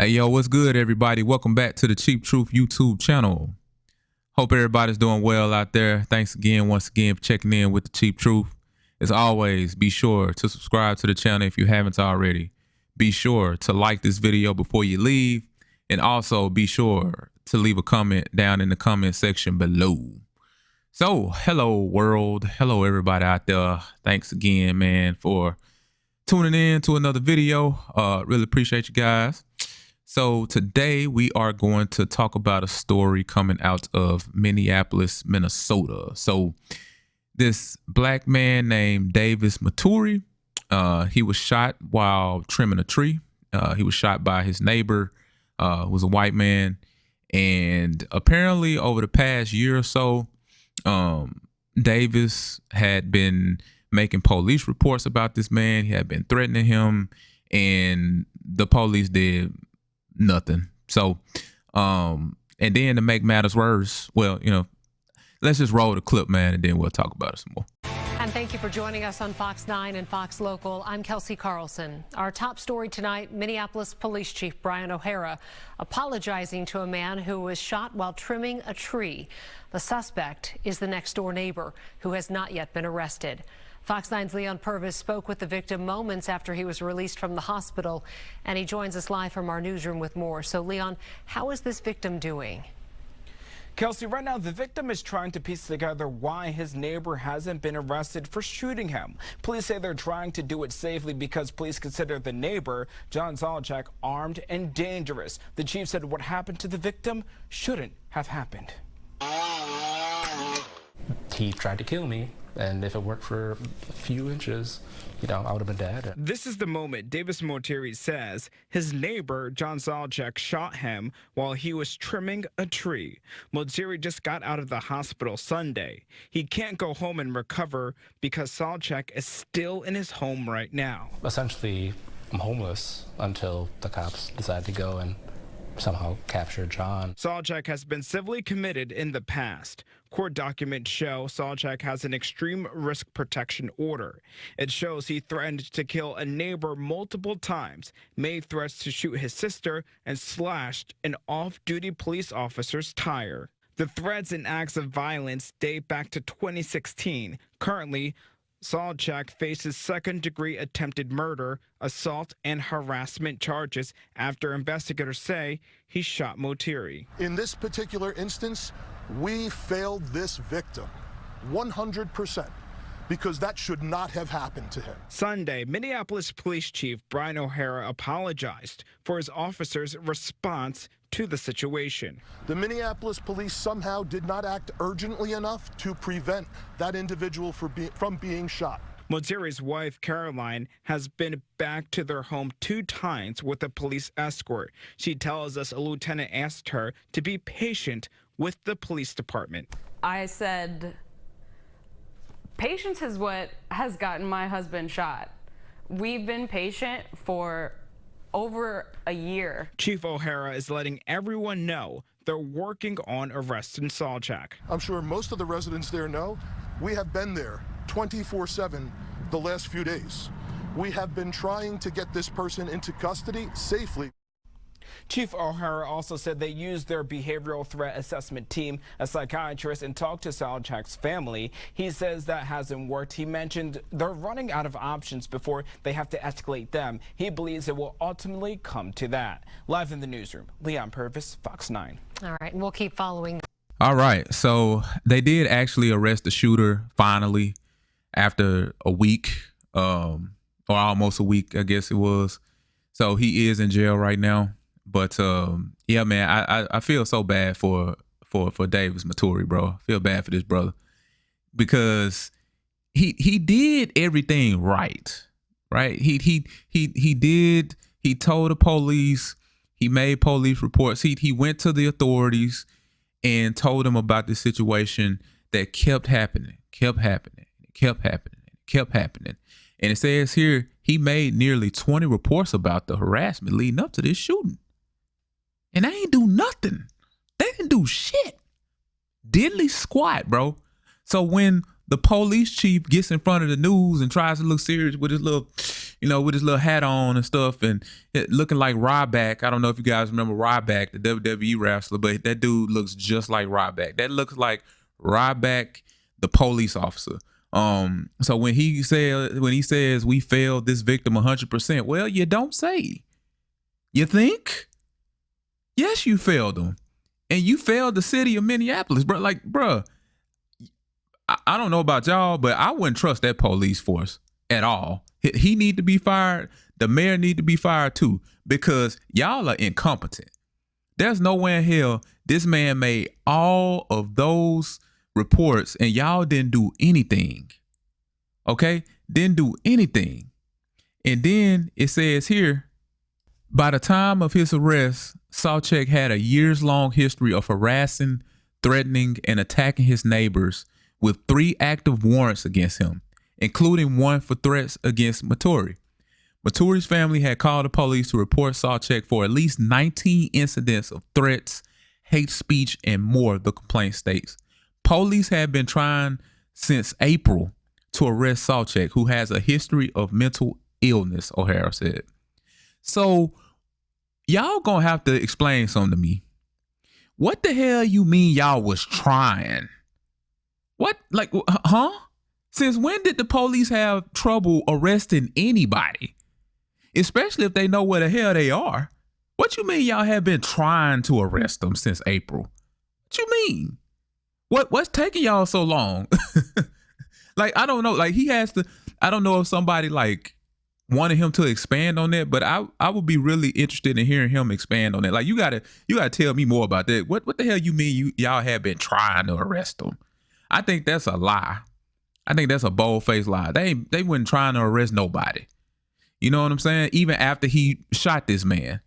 Hey, yo, what's good, everybody? Welcome back to the Cheap Truth YouTube channel. Hope everybody's doing well out there. Thanks again, once again, for checking in with the Cheap Truth. As always, be sure to subscribe to the channel if you haven't already. Be sure to like this video before you leave. And also be sure to leave a comment down in the comment section below. So, hello, world. Hello, everybody out there. Thanks again, man, for tuning in to another video. Really appreciate you guys. So today we are going to talk about a story coming out of Minneapolis, Minnesota. So this black man named Davis Maturi, he was shot while trimming a tree. He was shot by his neighbor, who was a white man. And apparently over the past year or so, Davis had been making police reports about this man. He had been threatening him, and the police did nothing. So, and then to make matters worse, well, you know, let's just roll the clip, man, and then we'll talk about it some more. And thank you for joining us on Fox 9 and Fox Local. I'm Kelsey Carlson. Our top story tonight, Minneapolis Police Chief Brian O'Hara apologizing to a man who was shot while trimming a tree. The suspect is the next door neighbor who has not yet been arrested. Fox 9's Leon Purvis spoke with the victim moments after he was released from the hospital, and he joins us live from our newsroom with more. So, Leon, how is this victim doing? Kelsey, right now the victim is trying to piece together why his neighbor hasn't been arrested for shooting him. Police say they're trying to do it safely because police consider the neighbor, John Zolchak, armed and dangerous. The chief said what happened to the victim shouldn't have happened. He tried to kill me, and if it worked for a few inches, you know, I would have been dead. This is the moment Davis Maturi says his neighbor, John Zolchak, shot him while he was trimming a tree. Maturi just got out of the hospital Sunday. He can't go home and recover because Zolchak is still in his home right now. Essentially, I'm homeless until the cops decide to go and somehow capture John. Zolchak has been civilly committed in the past. Court documents show Zolchak has an extreme risk protection order. It shows he threatened to kill a neighbor multiple times, made threats to shoot his sister, and slashed an off-duty police officer's tire. The threats and acts of violence date back to 2016. Currently, Zolchak faces second-degree attempted murder, assault, and harassment charges after investigators say he shot Maturi. In this particular instance, we failed this victim 100% because that should not have happened to him. Sunday, Minneapolis Police Chief Brian O'Hara apologized for his officers' response to the situation. The Minneapolis police somehow did not act urgently enough to prevent that individual from being shot. Maturi's wife, Caroline, has been back to their home 2 times with a police escort. She tells us a lieutenant asked her to be patient with the police department. I said, patience is what has gotten my husband shot. We've been patient for over a year. Chief O'Hara is letting everyone know they're working on arresting Zolchak. I'm sure most of the residents there know we have been there 24/7 the last few days. We have been trying to get this person into custody safely. Chief O'Hara also said they used their behavioral threat assessment team, a psychiatrist, and talked to Zolchak's family. He says that hasn't worked. He mentioned they're running out of options before they have to escalate them. He believes it will ultimately come to that. Live in the newsroom, Leon Purvis, Fox 9. All right, and we'll keep following. All right, so they did actually arrest the shooter finally after a week, or almost a week, I guess it was. So he is in jail right now. But yeah, man, I feel so bad for Davis Maturi, bro. I feel bad for this brother because he did everything right. He told the police, he made police reports. He went to the authorities and told them about the situation that kept happening. And it says here he made nearly 20 reports about the harassment leading up to this shooting. And they ain't do nothing. They didn't do shit. Diddly squat, bro. So when the police chief gets in front of the news and tries to look serious with his little, you know, with his little hat on and stuff, and looking like Ryback. I don't know if you guys remember Ryback, the WWE wrestler, but that dude looks just like Ryback. That looks like Ryback, the police officer. So when he says we failed this victim 100%, well, you don't say. You think? Yes, you failed them, and you failed the city of Minneapolis, bro. Like, bro, I don't know about y'all, but I wouldn't trust that police force at all. He need to be fired. The mayor need to be fired too, because y'all are incompetent. There's no way in hell this man made all of those reports and y'all didn't do anything. Okay? Didn't do anything. And then it says here, by the time of his arrest, Sawchuk had a years-long history of harassing, threatening, and attacking his neighbors with 3 active warrants against him, including one for threats against Maturi. Maturi's family had called the police to report Sawchuk for at least 19 incidents of threats, hate speech, and more, the complaint states. Police had been trying since April to arrest Sawchuk, who has a history of mental illness, O'Hara said. So y'all gonna have to explain something to me. What the hell you mean y'all was trying? What? Like, huh? Since when did the police have trouble arresting anybody? Especially if they know where the hell they are. What you mean y'all have been trying to arrest them since April? What you mean? What's taking y'all so long? Like, I don't know. Like, he has to, I don't know if somebody like wanted him to expand on that, but I would be really interested in hearing him expand on that. Like, you gotta tell me more about that. What the hell you mean y'all have been trying to arrest them? I think that's a lie. I think that's a bold-faced lie. They weren't trying to arrest nobody. You know what I'm saying? Even after he shot this man.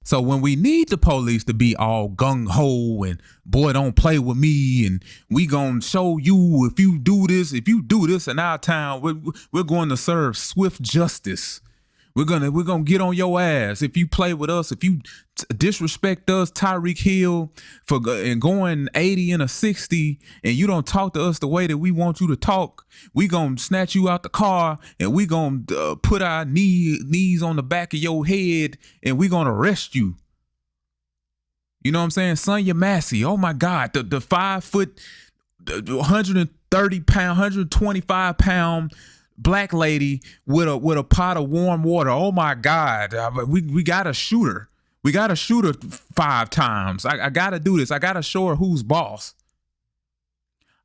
So when we need the police to be all gung-ho and boy, don't play with me and we gonna show you if you do this in our town, we're going to serve swift justice. We're gonna get on your ass if you play with us, if you disrespect us, Tyreek Hill, for going 80 and a 60, and you don't talk to us the way that we want you to talk. We gonna snatch you out the car and we gonna put our knees on the back of your head and we gonna arrest you. You know what I'm saying? Sonya Massey, oh my God, the 5 foot, 130 pound, 125 pound black lady with a pot of warm water. Oh my God, we gotta shoot her. We gotta shoot her 5 times. I gotta do this. I gotta show her who's boss.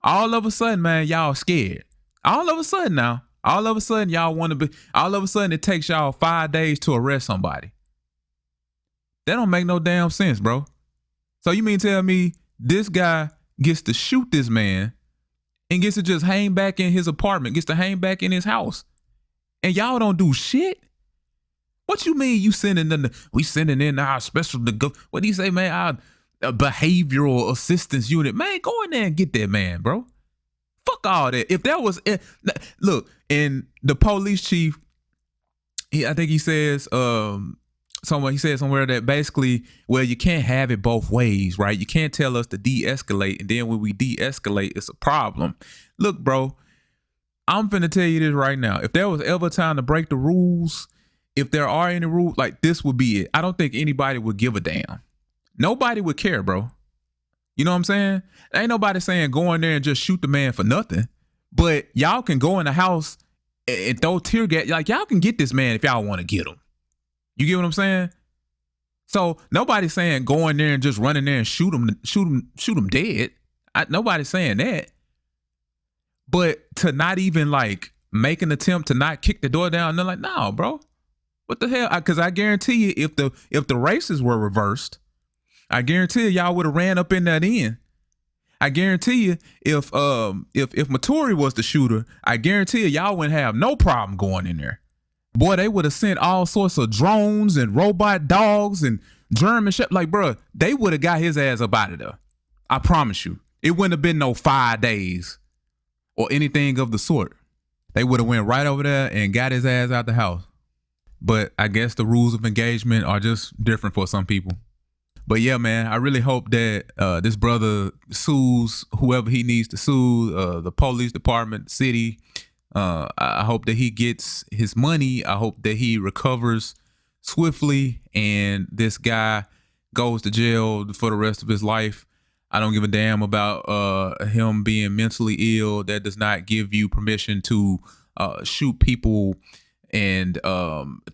All of a sudden, man, y'all scared. All of a sudden now, all of a sudden y'all want to be. All of a sudden it takes y'all 5 days to arrest somebody. That don't make no damn sense, bro. So you mean tell me this guy gets to shoot this man and gets to just hang back in his apartment, gets to hang back in his house, and y'all don't do shit? What you mean you sending in our special, what do you say, man, our behavioral assistance unit? Man, go in there and get that man, bro. Fuck all that. If there was, look, and the police chief, I think he says, he said somewhere that basically, well, you can't have it both ways, right? You can't tell us to de-escalate, and then when we de-escalate, it's a problem. Look, bro, I'm finna tell you this right now. If there was ever time to break the rules, if there are any rules, like this would be it. I don't think anybody would give a damn. Nobody would care, bro. You know what I'm saying? Ain't nobody saying go in there and just shoot the man for nothing. But y'all can go in the house and throw tear gas. Like, y'all can get this man if y'all want to get him. You get what I'm saying? So nobody's saying go in there and just run in there and shoot him dead. Nobody's saying that. But to not even like make an attempt to not kick the door down, they're like, no, bro. What the hell? Because I guarantee you, if the races were reversed, I guarantee you, y'all would have ran up in that end. I guarantee you, if Maturi was the shooter, I guarantee you, y'all wouldn't have no problem going in there. Boy, they would have sent all sorts of drones and robot dogs and German shit. Like, bro, they would have got his ass up out of there. I promise you. It wouldn't have been no 5 days or anything of the sort. They would have went right over there and got his ass out the house. But I guess the rules of engagement are just different for some people. But yeah, man, I really hope that this brother sues whoever he needs to sue, the police department, city, I hope that he gets his money. I hope that he recovers swiftly and this guy goes to jail for the rest of his life. I don't give a damn about him being mentally ill. That does not give you permission to shoot people and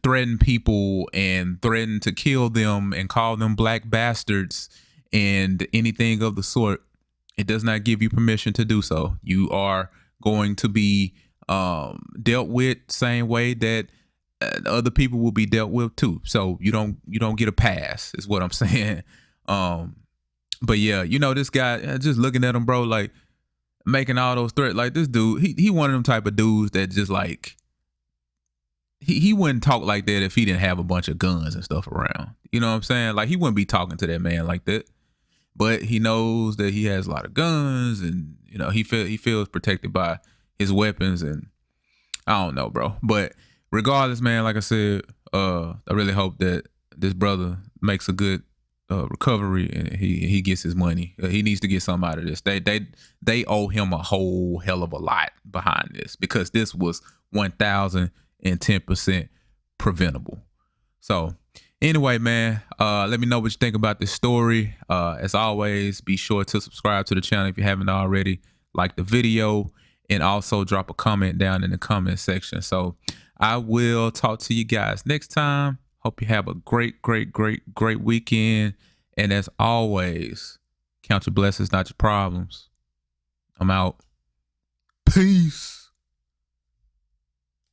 threaten people and threaten to kill them and call them black bastards and anything of the sort. It does not give you permission to do so. You are going to be dealt with same way that other people will be dealt with too. So you don't get a pass is what I'm saying. But yeah, you know, this guy, just looking at him, bro, like making all those threats, like this dude, he one of them type of dudes that just like, he wouldn't talk like that if he didn't have a bunch of guns and stuff around. You know what I'm saying? Like he wouldn't be talking to that man like that. But he knows that he has a lot of guns and, you know, he feels protected by his weapons, and I don't know, bro. But regardless, man, like I said, I really hope that this brother makes a good recovery and he gets his money. He needs to get something out of this. They owe him a whole hell of a lot behind this, because this was 1,010% preventable. So anyway, man, let me know what you think about this story. As always, be sure to subscribe to the channel if you haven't already. Like the video, and also drop a comment down in the comment section. So I will talk to you guys next time. Hope you have a great weekend. And as always, count your blessings, not your problems. I'm out. Peace.